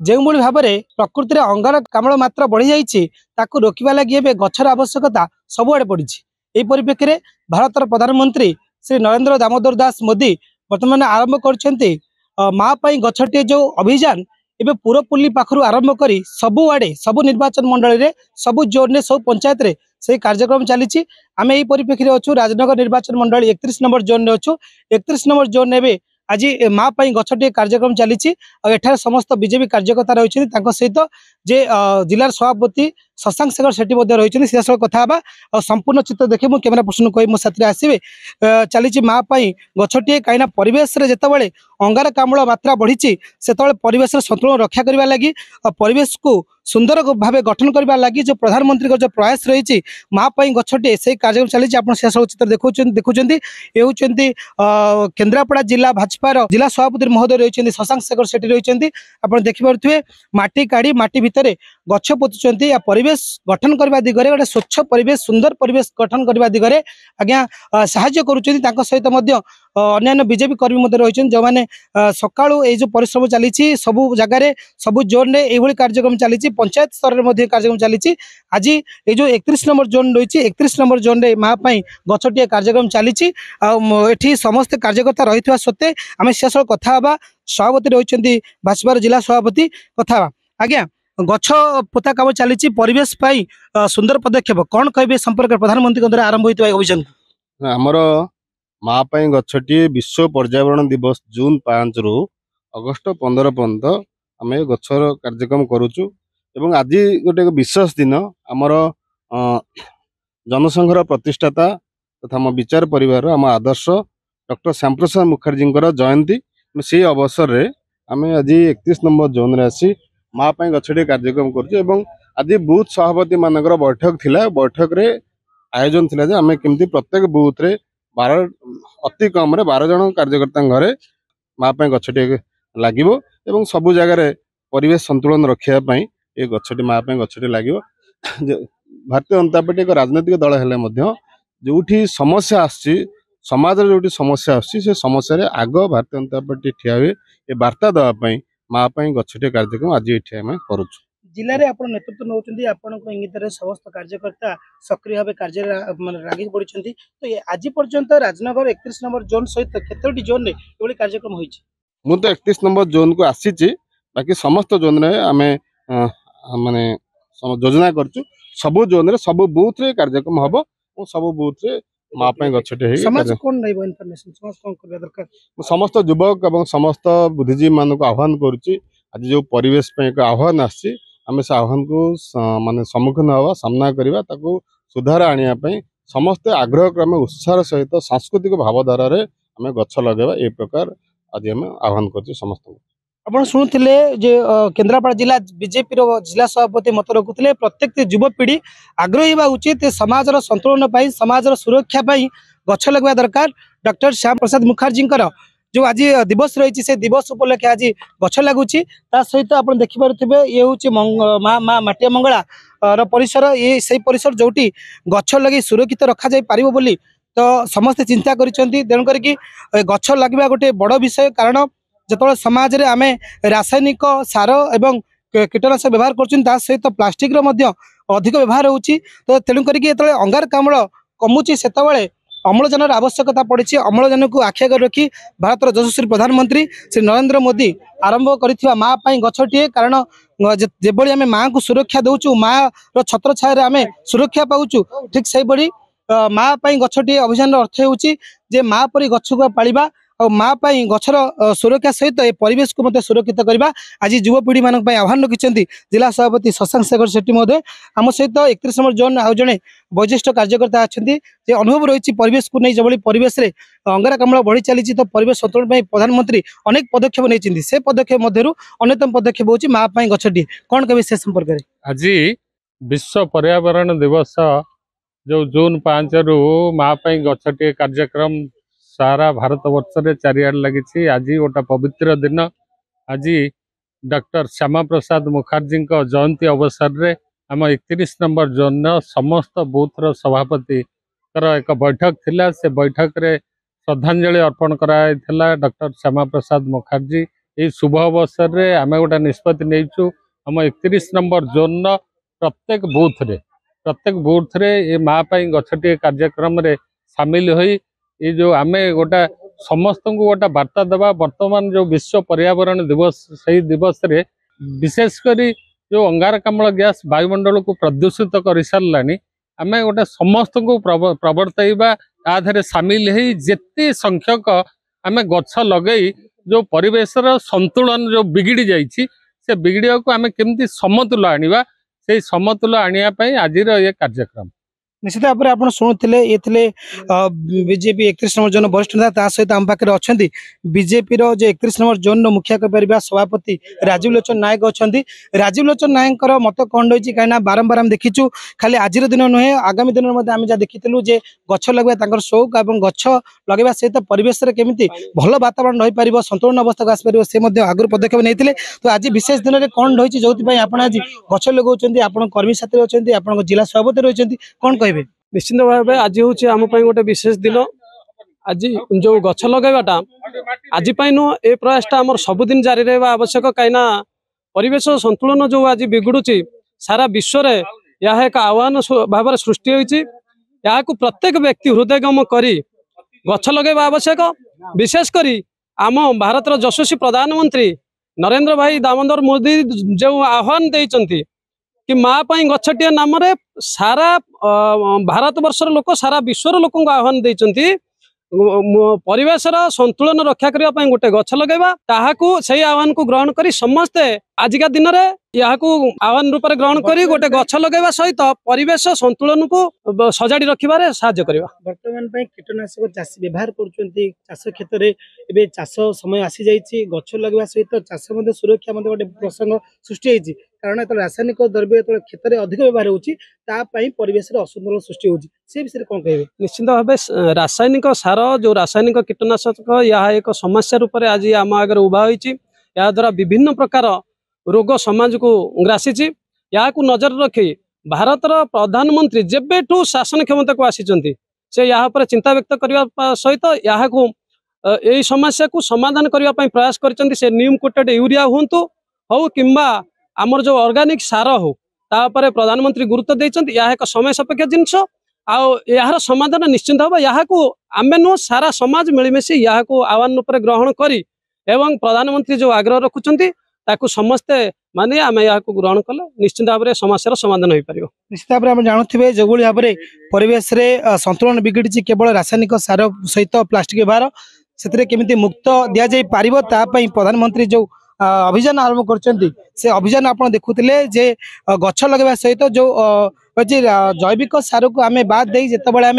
जो भाव में प्रकृति में अंगारकाम्ल मात्रा बढ़ी जाइए ताकू रोकवा लगी एवं गचर आवश्यकता सबुआड़े पड़ी। यही परिप्रेक्षी में भारतर प्रधानमंत्री श्री नरेंद्र दामोदर दास मोदी वर्तमान आरंभ कर माँ पाई गछटे जो अभियान एवं पुरपुली पाखु आरंभ कर सबुआड़े सबु निर्वाचन मंडल में सबु जोन में सब पंचायत रे से कार्यक्रम चली। आम यही परिप्रेक्षी में अच्छु राजनगर निर्वाचन मंडल 31 नंबर जोन में अच्छु। 31 नंबर जोन में आज माँ पाई गछटे कार्यक्रम चली। एठार समस्त बीजेपी कार्यकर्ता रही सहित जे जिलार सभापति शशांक शेखर सेठी रही सीधा कथा संपूर्ण चित्र देखिए मुझे कैमेरा पर्सन कही मो साथी आसवे चली माँ पाई गछटे कहीं परिवेश रे जितेबाला अंगारकाम्ल मात्रा बढ़ी से परिवेश संतुलन रक्षा करने लगी परिवेश को सुंदर भाव गठन करने लगी जो प्रधानमंत्री का जो प्रयास रही माँ पाई गछटे से कार्यक्रम चली। आप चित्र देखुं ये होती केन्द्रापड़ा जिला भाजपार जिला सभापति महोदय रही शशांक शेखर सेठी रही आप देखिपे माटी काढ़ी माटी भितर गछ पोतुंट या परिवेश गठन करने दिगरे गोटे स्वच्छ परिवेश सुंदर परिवेश गठन करने दिगरे आज्ञा साहाय्य करुँच सहित अन्य बीजेपी कर्मी रही जो मैंने सका जो परिश्रम चली सबू जगार सबू जोन में यही कार्यक्रम चली पंचायत स्तर में कार्यक्रम चली। आज ये जो 31 नंबर जोन रही 31 नंबर जोन में माँ पाई गछटे कार्यक्रम चली समस्त कार्यकर्ता रही सत्वे आम शेष कथा सभापति रही भाजपा जिला सभापति कथा आज्ञा गछ पोता काम चली परिवेश सुंदर पदक्षेप कौन कहे संपर्क प्रधानमंत्री द्वारा आरंभ होता अभियान आमर माँ पाई गछटी विश्व पर्यावरण दिवस जून 5 रु अगस्ट 15 पर्यंत आम गछर कार्यक्रम करुचु एवं आज गोटे विशेष दिन आमर जनसंघर प्रतिष्ठाता तथा आम विचार परिवार आम आदर्श डॉक्टर श्याम प्रसाद मुखर्जी जयंती से अवसर रे आम आज 31 नंबर जोन रे आसी माँ पाई गछटी कार्यक्रम करुचु। आज बूथ सभापति मानकर बैठक थिला बैठक रे आयोजन थिला जे आम केमती प्रत्येक बूथ रे 12 अति कम रे 12 जन कार्यकर्ता घरे माँ पाई गछटी लागिबो एवं सबु जगह रे परिवेश संतुलन रखिया पाई ए गछटी माँ पाई गछटी लागिबो। भारतीय जनता पार्टी एक राजनीतिक दल हेले मध्य जोठी समस्या आछि समाज रे जोठी समस्या आछि से समस्या रे आग भारतीय जनता पार्टी ठिया हुए ए वार्ता दवा पाई माँ पाई गछटी कार्यक्रम आज एठी हम करूछु। जिले में आप नेतृत्व नौकरी आपण इंगित समस्त कार्यकर्ता सक्रिय भाव कार्य लगी पड़ी तो आज पर्यंत राजनगर 31 नंबर जोन सहित केतोटी जोन में ये कार्यक्रम होइछि मु तो 31 नंबर जोन को आसी बाकी समस्त जोन रे आमे माने योजना करछु सबु जोन रे सबु बूथ रे कार्यक्रम हबो और सबु बूथ रे माँ पाई गछटे हे समाज कोन रहबो इन्फॉर्मेशन समाज कोन करबा दरकार समस्त युवक एवं समस्त बुद्धिजीवी मान को आह्वान करुच्ची आज जो परिवेश पे एक आह्वान आसी आम से आह्वान को माने सम्मुखीन हवा सामना करवा ताको सुधार आनिया पई समस्त आग्रह क्रमे उत्साह सहित सांस्कृतिक भावधारा रे आम गछ लगेबा ए प्रकार आज हम आह्वान करछु समस्त। आपण शुणुले जे केन्द्रापड़ा जिला बीजेपी जिला सभापति मत रखुले प्रत्येक युवपीढ़ी आग्रही होगा उचित समाजर संतुलन पाई समाजर सुरक्षा पाई गछ लगवा दरकार। डॉक्टर श्याम प्रसाद मुखर्जी जो आज दिवस रही से दिवस उपलक्षे आज गछ लगुच सहित आप देखिपे ये हूँ माँ माटिया मंगला परिसर ये से परिसर जोटी गछ लगी सुरक्षित रखा जाई पारिबो बोली तो समस्ते चिंता करिसेंती तेणु करके गछ लगे गोटे बड़ विषय कारण जो समाज रे आमे रासायनिक सार एवं कीटनाशक व्यवहार कर सहित प्लास्टिक अधिक व्यवहार होची तो तेणु करके अंगारकाम्ल कमुची सेतबेले अम्लजान आवश्यकता पड़ी अम्लजान को आखि आगे रखी भारतर यशस्वी प्रधानमंत्री श्री नरेंद्र मोदी आरंभ कर माँ पाई गछटे कारण जेभली आम माँ को सुरक्षा दौचु माँ छत्र छाया आम सुरक्षा पाऊचु ठीक से बड़ी माँ पाई गछटे अभियान अर्थ हो माँ परी गछ को पालिबा और माँ पाई गछर सुरक्षा सहित ए परिवेश को मत सुरक्षित करवा आज युवपीढ़ी मान आह्वान रखिंट जिला सभापति शशांक शेखर सेठी महोदय आम सहित 31 नंबर जोन आउ जड़े वरिष्ठ कार्यकर्ता अच्छा अनुभव रही परिवेश को नहीं जो परिवेश में अंगारकाम्ल बढ़ी चली तो परिवेश संतुलन प्रधानमंत्री अनेक पदक्षेप नहीं से पदक्षेप मध्य अन्यतम पदक्षेप हो माँ पाई गछटी कौन कहे से संपर्क में आज विश्व पर्यावरण दिवस जो जून 5 रु माँ पाई गछटी कार्यक्रम सारा भारत वर्ष रे चारिआड लगी आज गोटा पवित्र दिन आज डॉक्टर श्यामा प्रसाद मुखर्जी जयंती अवसर रे आम 31 नंबर जोन समस्त बूथर सभापति एक बैठक थिला से बैठक रे श्रद्धांजलि अर्पण कराइथिला डॉक्टर श्यामा प्रसाद मुखर्जी ये शुभ अवसर रे आम गोटे निष्पत्ति नहीं आम 31 नंबर जोन प्रत्येक बूथ रे ये माँ गछटी कार्यक्रम रे सामिल होई ये जो आम गोटे समस्त को गोटे वार्ता देवा वर्तमान जो विश्व पर्यावरण दिवस से दिवस रे विशेषकर जो अंगारकाम्ल गैस वायुमंडल को प्रदूषित कर सारानी आम गोटे समस्त को प्रवर्तवा आधारे सामिल हो जिते संख्यक आम गछ लगे जो परिवेश संतुलन जो बिगिड़ी जाइए से बिगिड़ा को आम केमती समतुल आनिबा से समतुल आनिया आज ये कार्यक्रम निश्चित भाव में आप शुणुले ये बीजेपी 31 नंबर जोन वरिष्ठ नेता सहित आम पाखे अच्छा बीजेपी जो 31 नंबर जोन मुखिया कह सभापति राजीव लोचन नायक अच्छा राजीव लोचन नायक मत कौन रही कहीं बारंबार आम देखीचु खाली आज दिन नुहे आगामी दिन में जहाँ देखीलु जे गछ लगवा शौक और गछ लगवा सहित परिवेश केमी भल वातावरण रही पार संतुलन अवस्था को आसपार से आगुरी पदक्षेप नहीं तो आज विशेष दिन में कौन रही जो आप आज गछ लगाउछन्ती आपण कर्मी साथी अच्छे आप जिला सभापति रही कौन कह निश्चित भाव आज हूँ आम गोटे विशेष दिन आज जो गछ लगेवाटा आज नुह ए प्रयासटा आम सबुदिन जारी रहा आवश्यक कहीं परिवेश संतुलन जो आज बिगुड़ी सारा विश्व में यह एक आह्वान भाव में सृष्टि होती प्रत्येक व्यक्ति हृदयगम कर गछ लगेवा आवश्यक विशेषकर आम भारत यशस्वी प्रधानमंत्री नरेंद्र भाई दामोदर मोदी जो आह्वान देइचंती कि माँ गछटिया नाम सारा भारत वर्षर लोक सारा विश्वर लोक आह्वान देइचंती परिवेश संतुलन रक्षा करने गोटे गछ लगेवा ताहाकू से आह्वान को ग्रहण करी समस्ते आजिका दिन में यह आह्वान रूप में ग्रहण करी गोटे गछ लगेवा सहित परिवेश संतुलन को सजाड़ी रखिबारे साहाय्य करबा। वर्तमान कीटनाशक चाषी व्यवहार करुछंती चाष क्षेत्र में एबे चाष समय आसी जाइछि गछ लगेवा सहित चाष मध्ये सुरक्षा मध्ये गोटे प्रसंग सृष्टि होइछि कारण एत रासायनिक द्रव्य एत क्षेत्र में अधिक व्यवहार होछि ता पई परिवेश रे असंतुलन सृष्टि होछि से विषय कोन कहबे। निश्चित भाव रासायनिक सार जो रासायनिक कीटनाशक यह एक समस्या रूप में आज आम आगे उभा होइछि या द्वारा विभिन्न प्रकार रोग समाज को ग्रासी या नजर रखी भारतर प्रधानमंत्री जेबेठू शासन क्षमता को आसीचंती से यहाँ पर चिंता व्यक्त करने सहित यहाँ को यही समस्या को समाधान करने प्रयास करचंती से नीम कोटेड यूरिया हो किंबा आमर जो ऑर्गेनिक सार हो तापर प्रधानमंत्री गुरुत्व देइचंती यह एक समय सापेक्ष जिनस यार समाधान निश्चिंत हम यहाँ को आमे नु सारा समाज मिलमिशी यहाँ को आह्वान रूप ग्रहण करी एवं प्रधानमंत्री जो आग्रह रखुचंती ताकू समस्ते माने आम यहाँ को ग्रहण कले निश्चित भाव में समस्या समाधान हो पार। निश्चित भाव में जानते जो भाव में परिवेश रे संतुलन बिगड़ी केवल रासायनिक सार सहित प्लास्टिक व्यवहार से केमी मुक्त दि जा पार प्रधानमंत्री जो अभियान आरंभ कर अभियान आप देखुले जे गछ लगेवा सहित जो जैविक सार को आम बाद दे जिते आम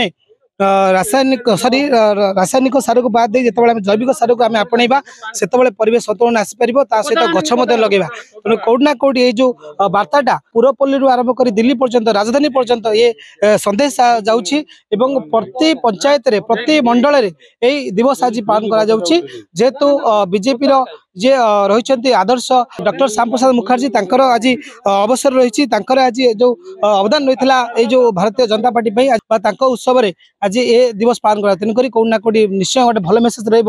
रासायनिक रासायनिक सार को बाद दे जिते जैविक सार को आम आपणा से परिवेश संतुलन आसपार सहित गछ लगेगा तेणु कौटना कौटी ये जो वार्ताटा पुरपल्ली आरंभ कर दिल्ली पर्यंत राजधानी पर्यंत ये संदेश जाउछि एवं प्रति पंचायत रे प्रति मंडल रे यही दिवस आज पालन करा जाउछि जेहेतु बीजेपी रो जे रही आदर्श डॉक्टर श्याम प्रसाद मुखर्जी तांकर आज अवसर रही आज जो अवदान रही जो भारतीय जनता पार्टी उत्सव में आज ये दिवस पालन करा तेणुक कौटना कौटी निश्चय गोटे भल मेसेज रही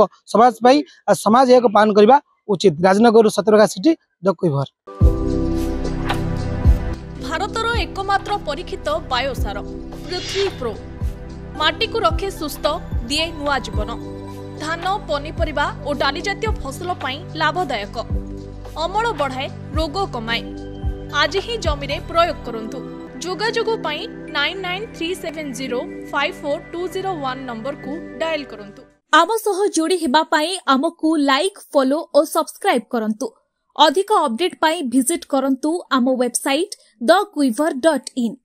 समाज यह पालन करने उचित। राजनगर सत्यप्रकाश सिटी दकुइभर भारतर एकमात्र परीक्षित बायोसार पृथ्वी प्रो माटी को रखे सुस्थ दिए नुआ जीवन धान पनीपरिबा और डाली जातीय फसल पाई लाभदायक अमल बढ़ाए रोग कमाए आज ही जमी रे प्रयोग करंतु जोगाजोग पाई 9937054201 नंबर को डायल करंतु। आम सह जोड़ी हेबा पाई आमकु लाइक फॉलो और सब्सक्राइब करंतु अधिक अपडेट पाई विजिट करंतु आम वेबसाइट thequiver.in।